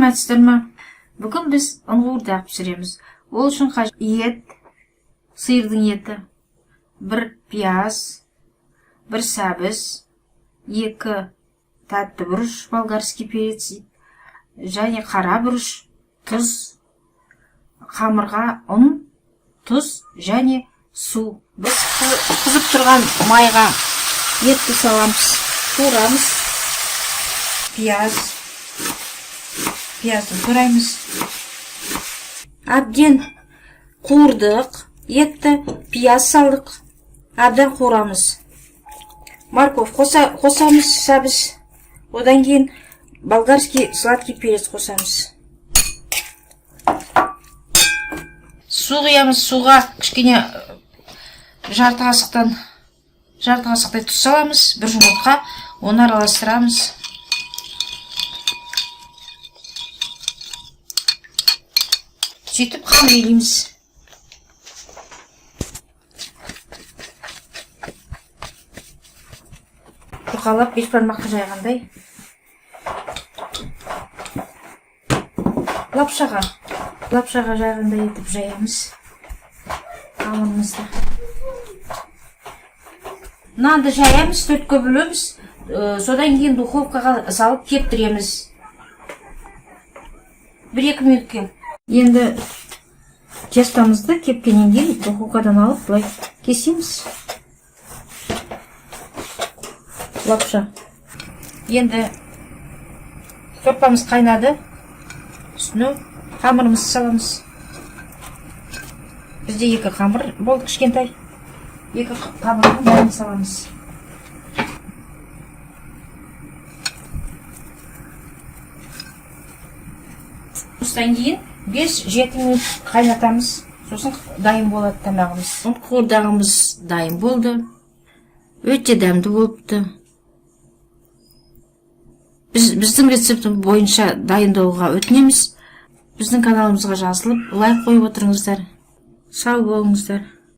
саламатсыздар ма? Бүгін біз ұнғуырдақ пісіреміз. Ол үшін ет, сиырдың еті, 1 пияз, 1 сәбіз, 2 тәтті бұрыш, болгарский перец, және қара бұрыш, тұз, қамырға ұн, тұз және су. Біз қызып тұрған майға етті саламыз, турамыз, пиязды тураймыз. Әбден қуырдық, етті, пияз салдық, әбден қуырамыз. Морковь қосамыз, сәбіз, одан кейін болгарский сладкий перец қосамыз. Су құямыз, суға кішкене жарты қасықтай тұз саламыз, 1 жұмыртқа, оны араластырамыз. Сөйтіп қамыр елейміз. Бұқалап бешбармақты жайғандай. Лапшаға жайғандай етіп жаямыз. Қамырымызды. Нанды жаямыз, 4-ке бөлеміз. Содан кейін духовкаға салып кептіреміз. 1-2 минутке. Енді тестамызды кепкеннен кейін духовкадан алып былай кесеміз. Лапша. Енді сорпамыз қайнады. Үстіне қамырымызды саламыз. Бізде 2 қамыр болды кішкентай. 2 қамырдың бәрін саламыз. Осыдан кейін 5-7 минут қайнатамыз. Сосын дайын болады тамағымыз. Қуырдағымыз дайын болды. Өте дәмді болыпты. Біздің рецептім бойынша дайындауға өтінеміз. Біздің каналымызға жазылып, лайк қойып отырыңыздар. Сау болыңыздар.